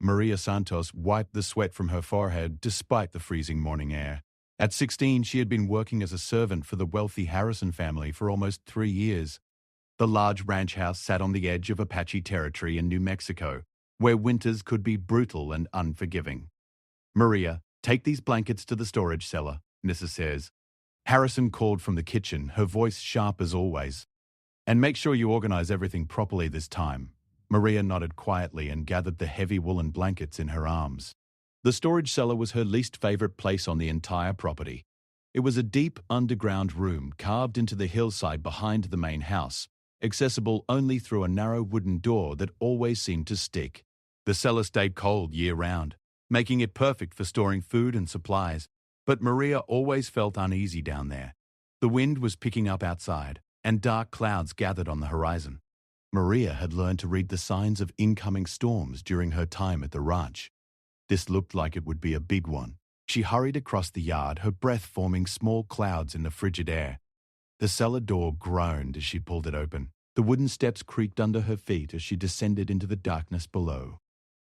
Maria Santos wiped the sweat from her forehead despite the freezing morning air. At 16, she had been working as a servant for the wealthy Harrison family for almost 3 years. The large ranch house sat on the edge of Apache territory in New Mexico, where winters could be brutal and unforgiving. "Maria, take these blankets to the storage cellar," Mrs. says. Harrison called from the kitchen, her voice sharp as always. "And make sure you organize everything properly this time." Maria nodded quietly and gathered the heavy woolen blankets in her arms. The storage cellar was her least favorite place on the entire property. It was a deep underground room carved into the hillside behind the main house, accessible only through a narrow wooden door that always seemed to stick. The cellar stayed cold year-round, making it perfect for storing food and supplies, but Maria always felt uneasy down there. The wind was picking up outside, and dark clouds gathered on the horizon. Maria had learned to read the signs of incoming storms during her time at the ranch. This looked like it would be a big one. She hurried across the yard, her breath forming small clouds in the frigid air. The cellar door groaned as she pulled it open. The wooden steps creaked under her feet as she descended into the darkness below.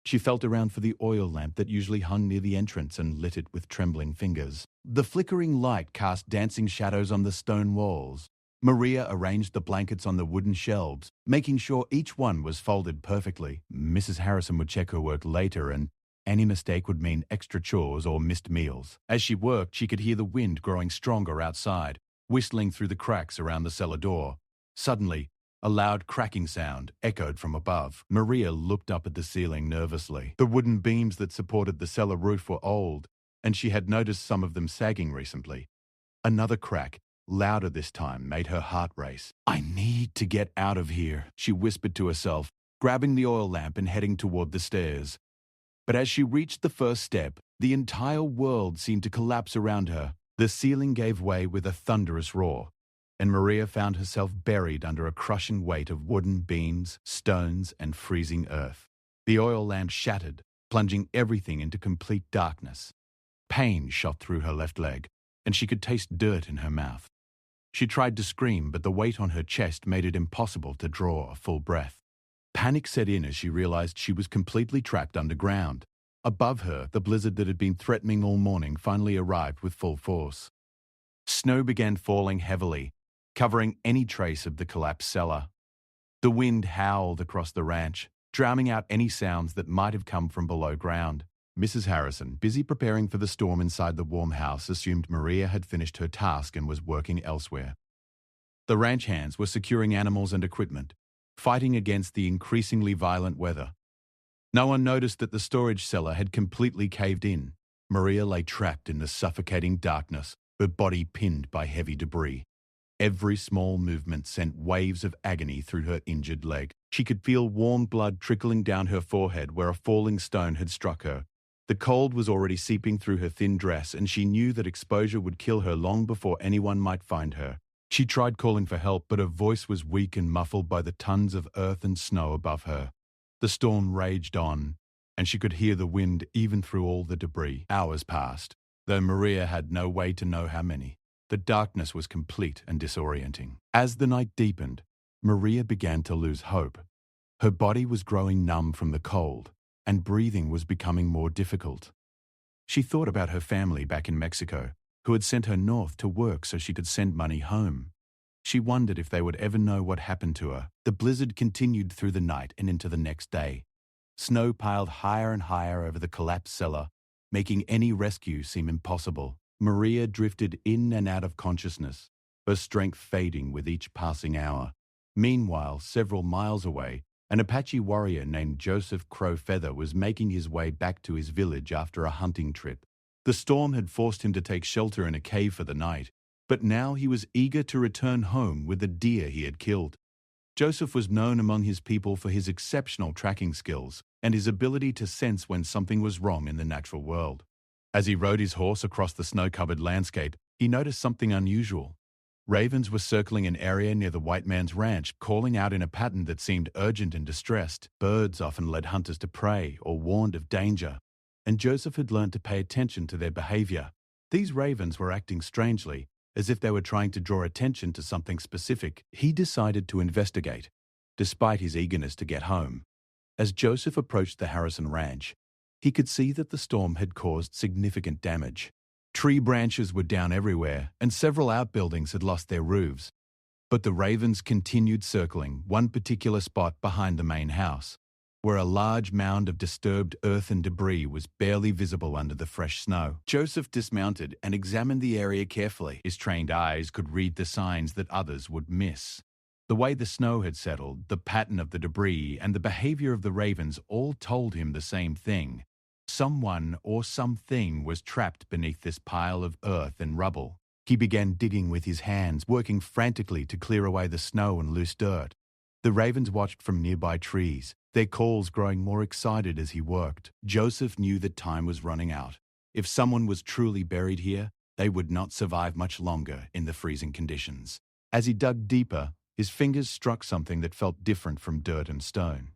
She felt around for the oil lamp that usually hung near the entrance and lit it with trembling fingers. The flickering light cast dancing shadows on the stone walls. Maria arranged the blankets on the wooden shelves, making sure each one was folded perfectly. Mrs. Harrison would check her work later, and any mistake would mean extra chores or missed meals. As she worked, she could hear the wind growing stronger outside, whistling through the cracks around the cellar door. Suddenly, a loud cracking sound echoed from above. Maria looked up at the ceiling nervously. The wooden beams that supported the cellar roof were old, and she had noticed some of them sagging recently. Another crack, louder this time, made her heart race. "I need to get out of here," she whispered to herself, grabbing the oil lamp and heading toward the stairs. But as she reached the first step, the entire world seemed to collapse around her. The ceiling gave way with a thunderous roar, and Maria found herself buried under a crushing weight of wooden beams, stones, and freezing earth. The oil lamp shattered, plunging everything into complete darkness. Pain shot through her left leg, and she could taste dirt in her mouth. She tried to scream, but the weight on her chest made it impossible to draw a full breath. Panic set in as she realized she was completely trapped underground. Above her, the blizzard that had been threatening all morning finally arrived with full force. Snow began falling heavily, covering any trace of the collapsed cellar. The wind howled across the ranch, drowning out any sounds that might have come from below ground. Mrs. Harrison, busy preparing for the storm inside the warm house, assumed Maria had finished her task and was working elsewhere. The ranch hands were securing animals and equipment, fighting against the increasingly violent weather. No one noticed that the storage cellar had completely caved in. Maria lay trapped in the suffocating darkness, her body pinned by heavy debris. Every small movement sent waves of agony through her injured leg. She could feel warm blood trickling down her forehead where a falling stone had struck her. The cold was already seeping through her thin dress, and she knew that exposure would kill her long before anyone might find her. She tried calling for help, but her voice was weak and muffled by the tons of earth and snow above her. The storm raged on, and she could hear the wind even through all the debris. Hours passed, though Maria had no way to know how many. The darkness was complete and disorienting. As the night deepened, Maria began to lose hope. Her body was growing numb from the cold, and breathing was becoming more difficult. She thought about her family back in Mexico, who had sent her north to work so she could send money home. She wondered if they would ever know what happened to her. The blizzard continued through the night and into the next day. Snow piled higher and higher over the collapsed cellar, making any rescue seem impossible. Maria drifted in and out of consciousness, her strength fading with each passing hour. Meanwhile, several miles away, an Apache warrior named Joseph Crow Feather was making his way back to his village after a hunting trip. The storm had forced him to take shelter in a cave for the night, but now he was eager to return home with the deer he had killed. Joseph was known among his people for his exceptional tracking skills and his ability to sense when something was wrong in the natural world. As he rode his horse across the snow-covered landscape, he noticed something unusual. Ravens were circling an area near the white man's ranch, calling out in a pattern that seemed urgent and distressed. Birds often led hunters to prey or warned of danger, and Joseph had learned to pay attention to their behavior. These ravens were acting strangely, as if they were trying to draw attention to something specific. He decided to investigate, despite his eagerness to get home. As Joseph approached the Harrison ranch, He could see that the storm had caused significant damage. Tree branches were down everywhere, and several outbuildings had lost their roofs. But the ravens continued circling one particular spot behind the main house, where a large mound of disturbed earth and debris was barely visible under the fresh snow. Joseph dismounted and examined the area carefully. His trained eyes could read the signs that others would miss. The way the snow had settled, the pattern of the debris, and the behavior of the ravens all told him the same thing. Someone or something was trapped beneath this pile of earth and rubble. He began digging with his hands, working frantically to clear away the snow and loose dirt. The ravens watched from nearby trees, their calls growing more excited as he worked. Joseph knew that time was running out. If someone was truly buried here, they would not survive much longer in the freezing conditions. As he dug deeper, his fingers struck something that felt different from dirt and stone.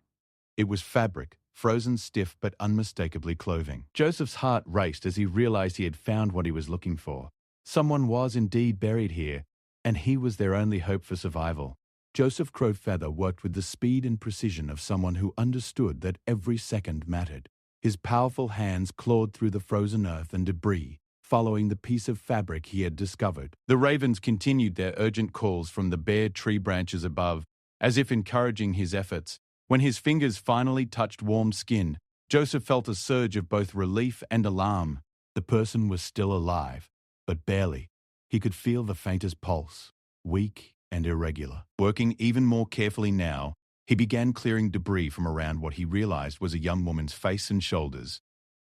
It was fabric, frozen stiff but unmistakably clothing. Joseph's heart raced as he realized he had found what he was looking for. Someone was indeed buried here, and he was their only hope for survival. Joseph Crowfeather worked with the speed and precision of someone who understood that every second mattered. His powerful hands clawed through the frozen earth and debris, following the piece of fabric he had discovered. The ravens continued their urgent calls from the bare tree branches above, as if encouraging his efforts. When his fingers finally touched warm skin, Joseph felt a surge of both relief and alarm. The person was still alive, but barely. He could feel the faintest pulse, weak and irregular. Working even more carefully now, he began clearing debris from around what he realized was a young woman's face and shoulders.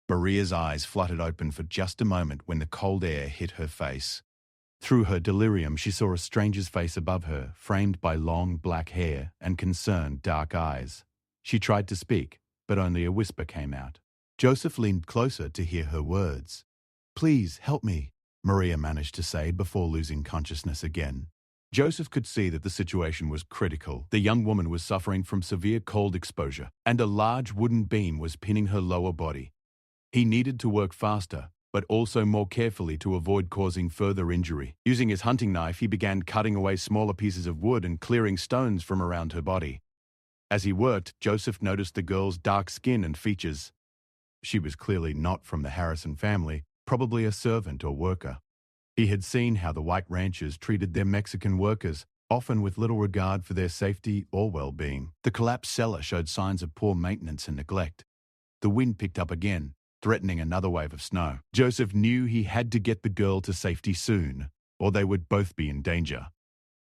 Maria's eyes fluttered open for just a moment when the cold air hit her face. Through her delirium, she saw a stranger's face above her, framed by long black hair and concerned dark eyes. She tried to speak, but only a whisper came out. Joseph leaned closer to hear her words. "Please, help me," Maria managed to say before losing consciousness again. Joseph could see that the situation was critical. The young woman was suffering from severe cold exposure, and a large wooden beam was pinning her lower body. He needed to work faster, but also more carefully to avoid causing further injury. Using his hunting knife, he began cutting away smaller pieces of wood and clearing stones from around her body. As he worked, Joseph noticed the girl's dark skin and features. She was clearly not from the Harrison family, probably a servant or worker. He had seen how the white ranchers treated their Mexican workers, often with little regard for their safety or well-being. The collapsed cellar showed signs of poor maintenance and neglect. The wind picked up again, threatening another wave of snow. Joseph knew he had to get the girl to safety soon, or they would both be in danger.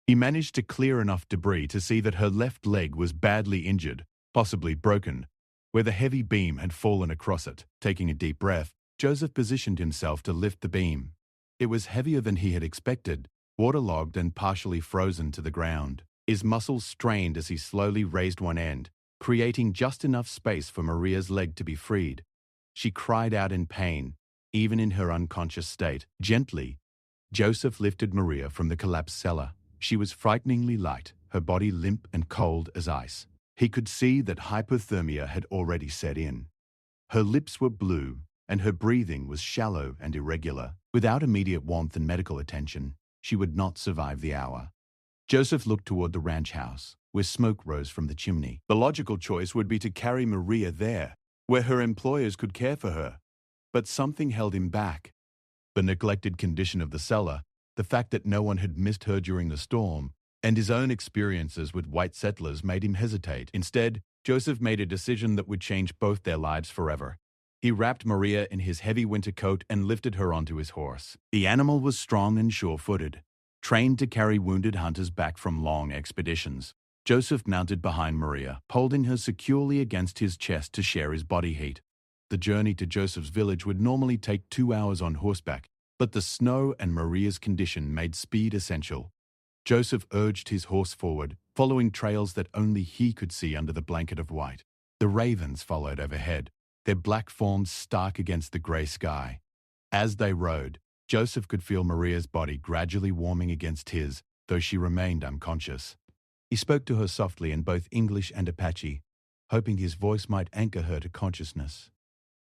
He managed to clear enough debris to see that her left leg was badly injured, possibly broken, where the heavy beam had fallen across it. Taking a deep breath, Joseph positioned himself to lift the beam. It was heavier than he had expected, waterlogged and partially frozen to the ground. His muscles strained as he slowly raised one end, creating just enough space for Maria's leg to be freed. She cried out in pain, even in her unconscious state. Gently, Joseph lifted Maria from the collapsed cellar. She was frighteningly light, her body limp and cold as ice. He could see that hypothermia had already set in. Her lips were blue, and her breathing was shallow and irregular. Without immediate warmth and medical attention, she would not survive the hour. Joseph looked toward the ranch house, where smoke rose from the chimney. The logical choice would be to carry Maria there, where her employers could care for her. But something held him back. The neglected condition of the cellar, the fact that no one had missed her during the storm, and his own experiences with white settlers made him hesitate. Instead, Joseph made a decision that would change both their lives forever. He wrapped Maria in his heavy winter coat and lifted her onto his horse. The animal was strong and sure-footed, trained to carry wounded hunters back from long expeditions. Joseph mounted behind Maria, holding her securely against his chest to share his body heat. The journey to Joseph's village would normally take 2 hours on horseback, but the snow and Maria's condition made speed essential. Joseph urged his horse forward, following trails that only he could see under the blanket of white. The ravens followed overhead, their black forms stark against the grey sky. As they rode, Joseph could feel Maria's body gradually warming against his, though she remained unconscious. He spoke to her softly in both English and Apache, hoping his voice might anchor her to consciousness.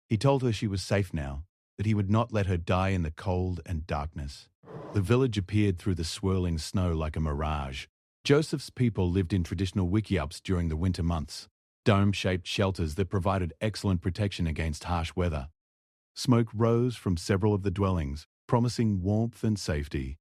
He told her she was safe now, that he would not let her die in the cold and darkness. The village appeared through the swirling snow like a mirage. Joseph's people lived in traditional wickiups during the winter months. dome-shaped shelters that provided excellent protection against harsh weather. Smoke rose from several of the dwellings, promising warmth and safety.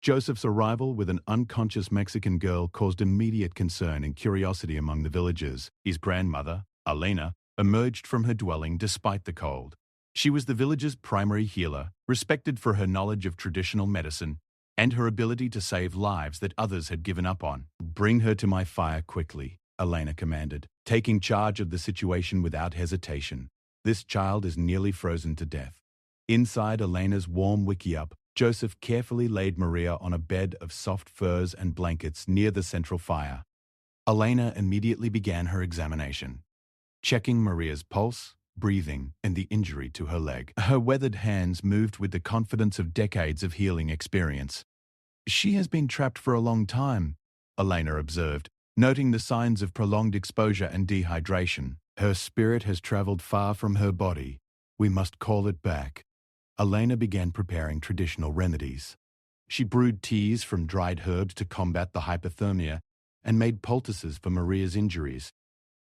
Joseph's arrival with an unconscious Mexican girl caused immediate concern and curiosity among the villagers. His grandmother, Elena, emerged from her dwelling despite the cold. She was the village's primary healer, respected for her knowledge of traditional medicine and her ability to save lives that others had given up on. "Bring her to my fire quickly," Elena commanded, taking charge of the situation without hesitation. "This child is nearly frozen to death." Inside Elena's warm wickiup, Joseph carefully laid Maria on a bed of soft furs and blankets near the central fire. Elena immediately began her examination, checking Maria's pulse, breathing, and the injury to her leg. Her weathered hands moved with the confidence of decades of healing experience. "She has been trapped for a long time," Elena observed, noting the signs of prolonged exposure and dehydration. "Her spirit has traveled far from her body. We must call it back." Elena began preparing traditional remedies. She brewed teas from dried herbs to combat the hypothermia and made poultices for Maria's injuries.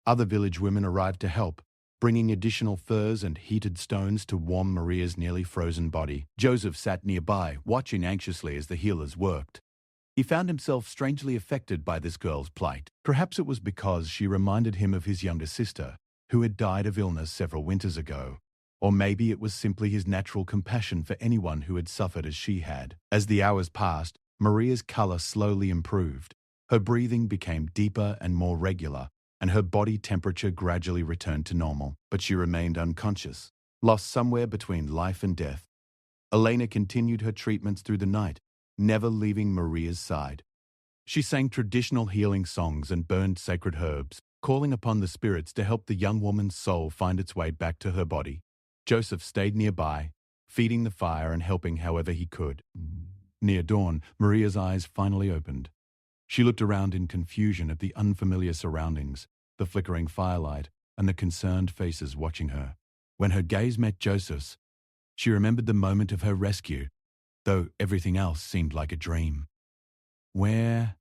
Other village women arrived to help, bringing additional furs and heated stones to warm Maria's nearly frozen body. Joseph sat nearby, watching anxiously as the healers worked. He found himself strangely affected by this girl's plight. Perhaps it was because she reminded him of his younger sister, who had died of illness several winters ago. Or maybe it was simply his natural compassion for anyone who had suffered as she had. As the hours passed, Maria's color slowly improved. Her breathing became deeper and more regular, and her body temperature gradually returned to normal. But she remained unconscious, lost somewhere between life and death. Elena continued her treatments through the night, never leaving Maria's side. She sang traditional healing songs and burned sacred herbs, calling upon the spirits to help the young woman's soul find its way back to her body. Joseph stayed nearby, feeding the fire and helping however he could. Near dawn, Maria's eyes finally opened. She looked around in confusion at the unfamiliar surroundings, the flickering firelight, and the concerned faces watching her. When her gaze met Joseph's, she remembered the moment of her rescue, though everything else seemed like a dream. "Where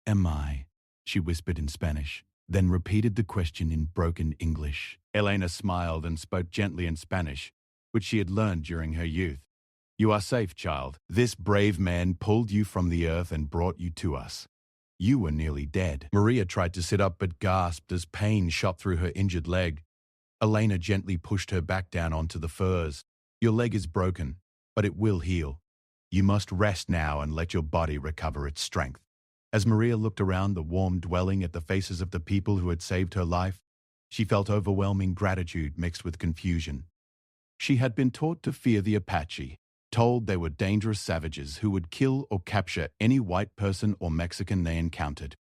am I?" she whispered in Spanish, then repeated the question in broken English. Elena smiled and spoke gently in Spanish, which she had learned during her youth. "You are safe, child. This brave man pulled you from the earth and brought you to us. You were nearly dead." Maria tried to sit up but gasped as pain shot through her injured leg. Elena gently pushed her back down onto the furs. "Your leg is broken, but it will heal. You must rest now and let your body recover its strength." As Maria looked around the warm dwelling at the faces of the people who had saved her life, she felt overwhelming gratitude mixed with confusion. She had been taught to fear the Apache, told they were dangerous savages who would kill or capture any white person or Mexican they encountered.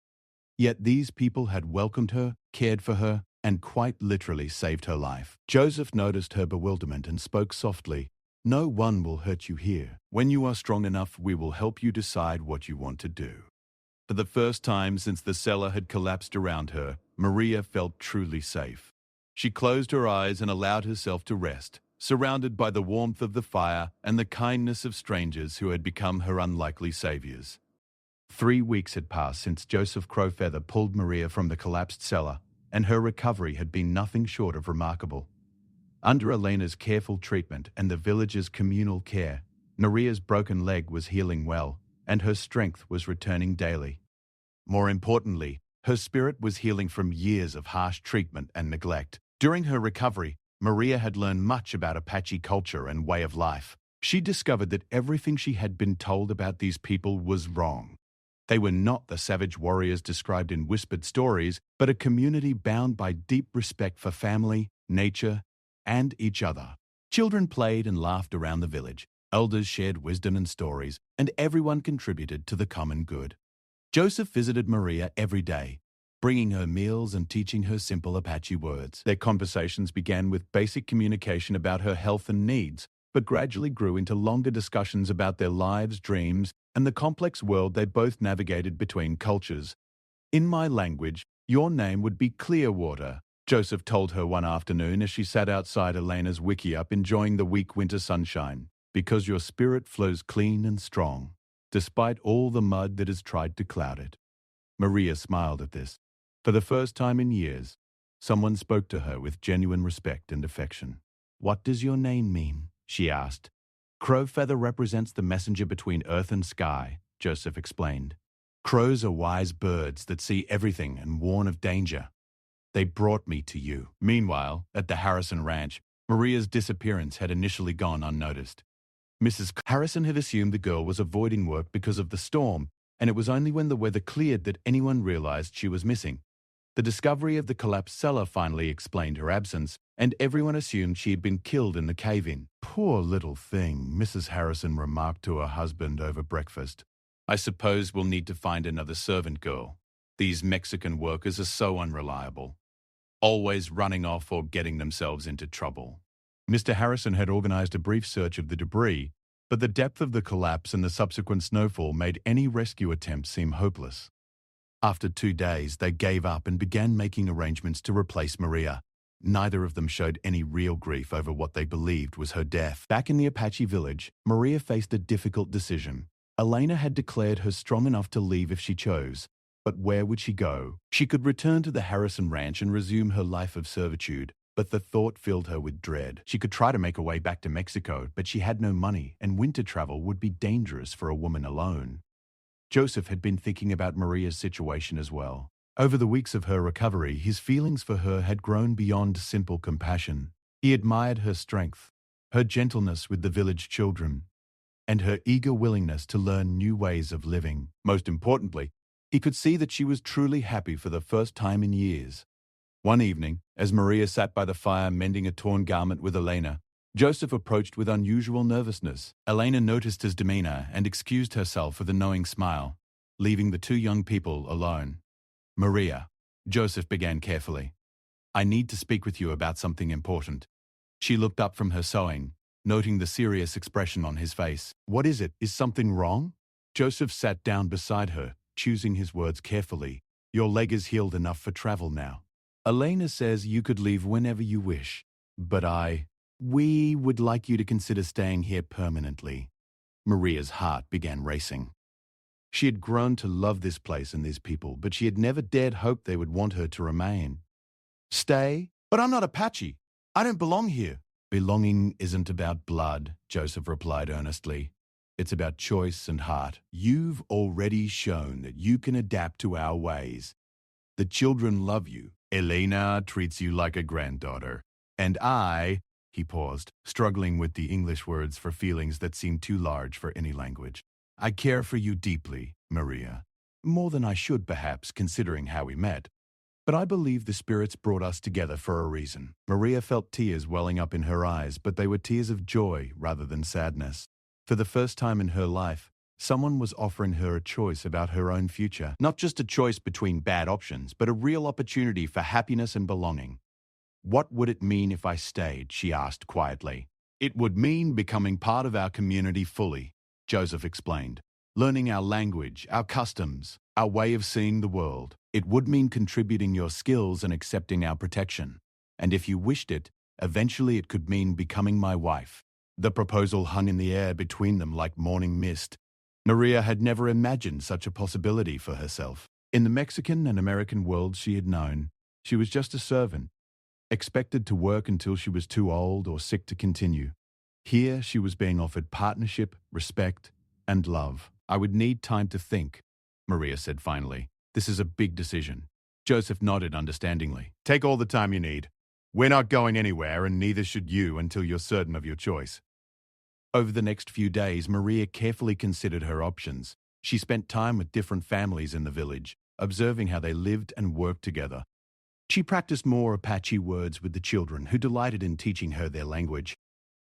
Yet these people had welcomed her, cared for her, and quite literally saved her life. Joseph noticed her bewilderment and spoke softly. "No one will hurt you here. When you are strong enough, we will help you decide what you want to do." For the first time since the cellar had collapsed around her, Maria felt truly safe. She closed her eyes and allowed herself to rest, surrounded by the warmth of the fire and the kindness of strangers who had become her unlikely saviors. 3 weeks had passed since Joseph Crowfeather pulled Maria from the collapsed cellar, and her recovery had been nothing short of remarkable. Under Elena's careful treatment and the village's communal care, Maria's broken leg was healing well, and her strength was returning daily. More importantly, her spirit was healing from years of harsh treatment and neglect. During her recovery, Maria had learned much about Apache culture and way of life. She discovered that everything she had been told about these people was wrong. They were not the savage warriors described in whispered stories, but a community bound by deep respect for family, nature, and each other. Children played and laughed around the village. Elders shared wisdom and stories, and everyone contributed to the common good. Joseph visited Maria every day, bringing her meals and teaching her simple Apache words. Their conversations began with basic communication about her health and needs, but gradually grew into longer discussions about their lives, dreams, and the complex world they both navigated between cultures. "In my language, your name would be Clearwater," Joseph told her one afternoon as she sat outside Elena's wickiup enjoying the weak winter sunshine, "because your spirit flows clean and strong, despite all the mud that has tried to cloud it." Maria smiled at this. For the first time in years, Someone spoke to her with genuine respect and affection. "What does your name mean?" she asked. "Crow feather represents the messenger between earth and sky," Joseph explained. "Crows are wise birds that see everything and warn of danger. They brought me to you." Meanwhile, at the Harrison Ranch, Maria's disappearance had initially gone unnoticed. Mrs. Harrison had assumed the girl was avoiding work because of the storm, and it was only when the weather cleared that anyone realized she was missing. The discovery of the collapsed cellar finally explained her absence, and everyone assumed she had been killed in the cave-in. "Poor little thing," Mrs. Harrison remarked to her husband over breakfast. "I suppose we'll need to find another servant girl. These Mexican workers are so unreliable, always running off or getting themselves into trouble." Mr. Harrison had organized a brief search of the debris, but the depth of the collapse and the subsequent snowfall made any rescue attempt seem hopeless. After 2 days, they gave up and began making arrangements to replace Maria. Neither of them showed any real grief over what they believed was her death. Back in the Apache village, Maria faced a difficult decision. Elena had declared her strong enough to leave if she chose, but where would she go? She could return to the Harrison Ranch and resume her life of servitude, but the thought filled her with dread. She could try to make her way back to Mexico, but she had no money, and winter travel would be dangerous for a woman alone. Joseph had been thinking about Maria's situation as well. Over the weeks of her recovery, his feelings for her had grown beyond simple compassion. He admired her strength, her gentleness with the village children, and her eager willingness to learn new ways of living. Most importantly, he could see that she was truly happy for the first time in years. One evening, as Maria sat by the fire mending a torn garment with Elena, Joseph approached with unusual nervousness. Elena noticed his demeanor and excused herself with a knowing smile, leaving the two young people alone. "Maria," Joseph began carefully, "I need to speak with you about something important." She looked up from her sewing, noting the serious expression on his face. "What is it? Is something wrong?" Joseph sat down beside her, choosing his words carefully. "Your leg is healed enough for travel now. Elena says you could leave whenever you wish, but we would like you to consider staying here permanently." Maria's heart began racing. She had grown to love this place and these people, but she had never dared hope they would want her to remain. "Stay? But I'm not Apache. I don't belong here." "Belonging isn't about blood," Joseph replied earnestly. "It's about choice and heart. You've already shown that you can adapt to our ways. The children love you. Elena treats you like a granddaughter. And he paused, struggling with the English words for feelings that seemed too large for any language. "I care for you deeply, Maria. More than I should, perhaps, considering how we met. But I believe the spirits brought us together for a reason." Maria felt tears welling up in her eyes, but they were tears of joy rather than sadness. For the first time in her life, someone was offering her a choice about her own future. Not just a choice between bad options, but a real opportunity for happiness and belonging. "What would it mean if I stayed?" she asked quietly. "It would mean becoming part of our community fully," Joseph explained. "Learning our language, our customs, our way of seeing the world. It would mean contributing your skills and accepting our protection. And if you wished it, eventually it could mean becoming my wife." The proposal hung in the air between them like morning mist. Maria had never imagined such a possibility for herself. In the Mexican and American worlds she had known, she was just a servant, expected to work until she was too old or sick to continue. Here she was being offered partnership, respect, and love. "I would need time to think," Maria said finally. "This is a big decision." Joseph nodded understandingly. "Take all the time you need. We're not going anywhere, and neither should you until you're certain of your choice." Over the next few days, Maria carefully considered her options. She spent time with different families in the village, observing how they lived and worked together. She practiced more Apache words with the children, who delighted in teaching her their language.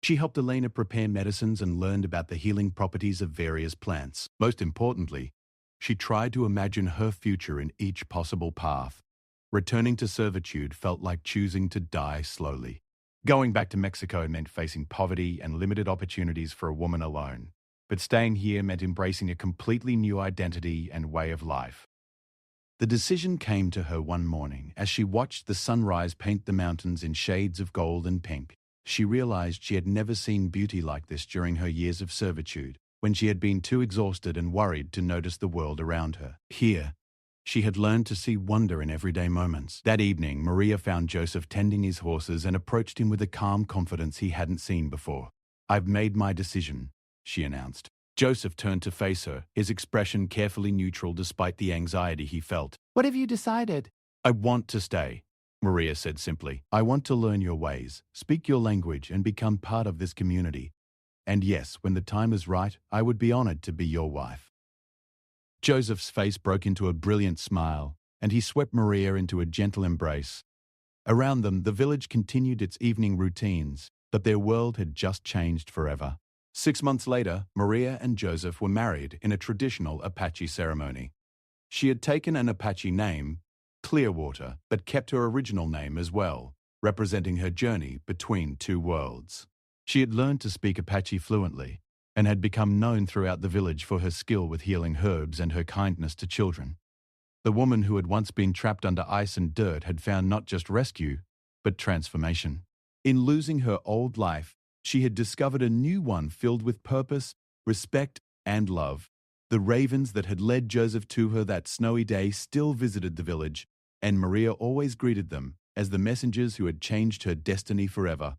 She helped Elena prepare medicines and learned about the healing properties of various plants. Most importantly, she tried to imagine her future in each possible path. Returning to servitude felt like choosing to die slowly. Going back to Mexico meant facing poverty and limited opportunities for a woman alone. But staying here meant embracing a completely new identity and way of life. The decision came to her one morning as she watched the sunrise paint the mountains in shades of gold and pink. She realized she had never seen beauty like this during her years of servitude, when she had been too exhausted and worried to notice the world around her. Here, She had learned to see wonder in everyday moments. That evening, Maria found Joseph tending his horses and approached him with a calm confidence he hadn't seen before. "I've made my decision," she announced. Joseph turned to face her, his expression carefully neutral despite the anxiety he felt. "What have you decided?" "I want to stay," Maria said simply. "I want to learn your ways, speak your language, and become part of this community. And yes, when the time is right, I would be honored to be your wife." Joseph's face broke into a brilliant smile, and he swept Maria into a gentle embrace. Around them, the village continued its evening routines, but their world had just changed forever. 6 months later, Maria and Joseph were married in a traditional Apache ceremony. She had taken an Apache name, Clearwater, but kept her original name as well, representing her journey between two worlds. She had learned to speak Apache fluently, and had become known throughout the village for her skill with healing herbs and her kindness to children. The woman who had once been trapped under ice and dirt had found not just rescue, but transformation. In losing her old life, she had discovered a new one filled with purpose, respect, and love. The ravens that had led Joseph to her that snowy day still visited the village, and Maria always greeted them as the messengers who had changed her destiny forever.